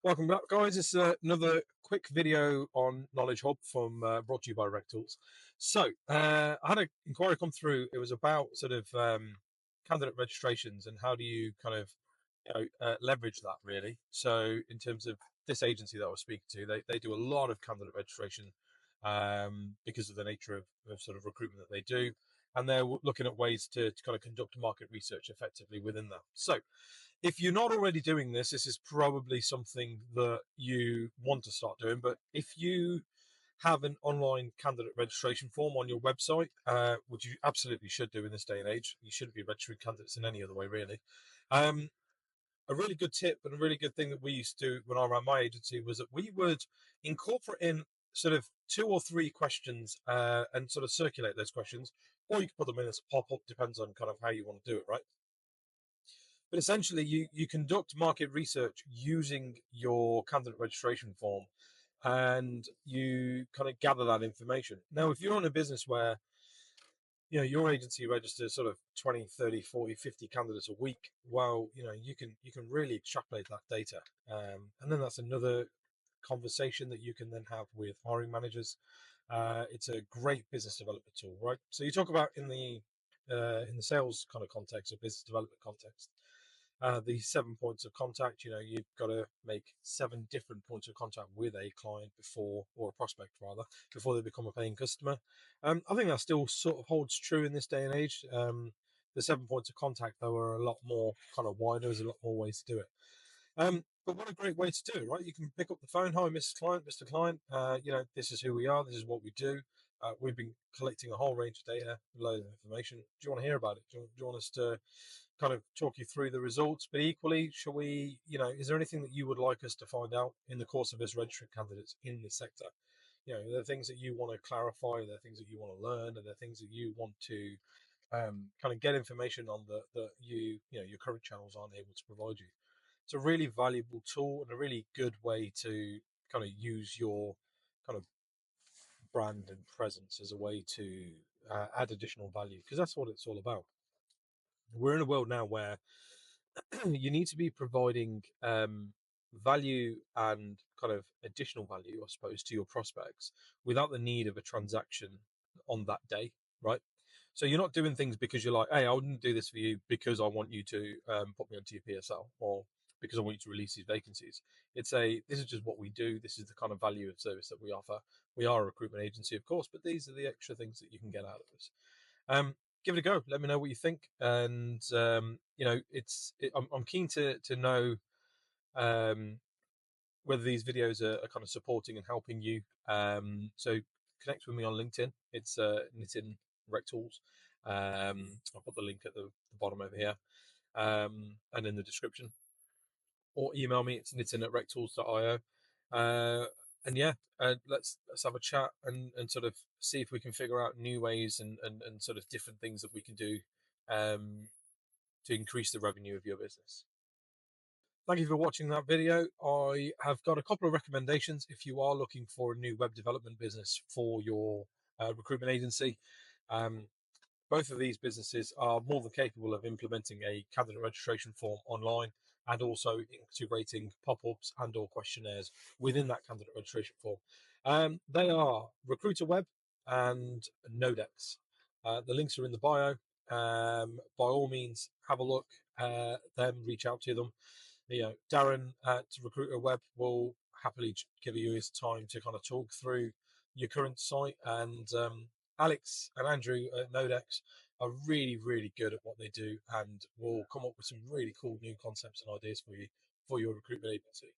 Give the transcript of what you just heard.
Welcome back, guys. It's another quick video on Knowledge Hub from brought to you by Rectools. I had an inquiry come through. It was about sort of candidate registrations and how do you kind of leverage that really. So in terms of this agency that I was speaking to, they do a lot of candidate registration because of the nature of sort of recruitment that they do, and they're looking at ways to kind of conduct market research effectively within that. So if you're not already doing this, this is probably something that you want to start doing. But if you have an online candidate registration form on your website, which you absolutely should do in this day and age, you shouldn't be registering candidates in any other way, really. Um, a really good tip and a really good thing that we used to do when I ran my agency was that we would incorporate in sort of two or three questions and sort of circulate those questions, or you can put them in as a pop-up, depends on kind of how you want to do it, right? But essentially, you conduct market research using your candidate registration form and you kind of gather that information. Now, if you're in a business where your agency registers sort of 20, 30, 40, 50 candidates a week, well, you can really extrapolate that data. And then that's another conversation that you can then have with hiring managers. It's a great business development tool, right? So you talk about in the sales kind of context or business development context, the 7 points of contact. You've got to make 7 different points of contact with a client before, or a prospect rather, before they become a paying customer. I think that still sort of holds true in this day and age. The 7 points of contact, though, are a lot more kind of wider. There's a lot more ways to do it. But what a great way to do it, right? You can pick up the phone. Hi, Mr. Client, Mr. Client. This is who we are. This is what we do. We've been collecting a whole range of data, a load of information. Do you want to hear about it? Do you want us to kind of talk you through the results? But equally, shall we, is there anything that you would like us to find out in the course of us registering candidates in this sector? Are there things that you want to clarify? Are there things that you want to learn? Are there things that you want to kind of get information on that your current channels aren't able to provide you? It's a really valuable tool and a really good way to kind of use your kind of brand and presence as a way to add additional value, because that's what it's all about. We're in a world now where you need to be providing value and kind of additional value, I suppose, to your prospects without the need of a transaction on that day, right? So you're not doing things because you're like, hey, I wouldn't do this for you because I want you to put me onto your PSL, or because I want you to release these vacancies. This is just what we do. This is the kind of value of service that we offer. We are a recruitment agency, of course, but these are the extra things that you can get out of us. Give it a go. Let me know what you think, and I'm keen to know um, whether these videos are kind of supporting and helping you. So connect with me on LinkedIn. It's Nitin Rectools. I'll put the link at the bottom over here, and in the description, or email me. It's nitin@rectools.io. And yeah, let's have a chat and sort of see if we can figure out new ways and sort of different things that we can do um, to increase the revenue of your business. Thank you for watching that video. I have got a couple of recommendations if you are looking for a new web development business for your recruitment agency. Um, Both of these businesses are more than capable of implementing a candidate registration form online and also integrating pop-ups and or questionnaires within that candidate registration form. They are Recruiter Web and Nodex. The links are in the bio. By all means, have a look. Reach out to them. Darren at Recruiter Web will happily give you his time to kind of talk through your current site, and Alex and Andrew at Nodex are really, really good at what they do and will come up with some really cool new concepts and ideas for you for your recruitment agency.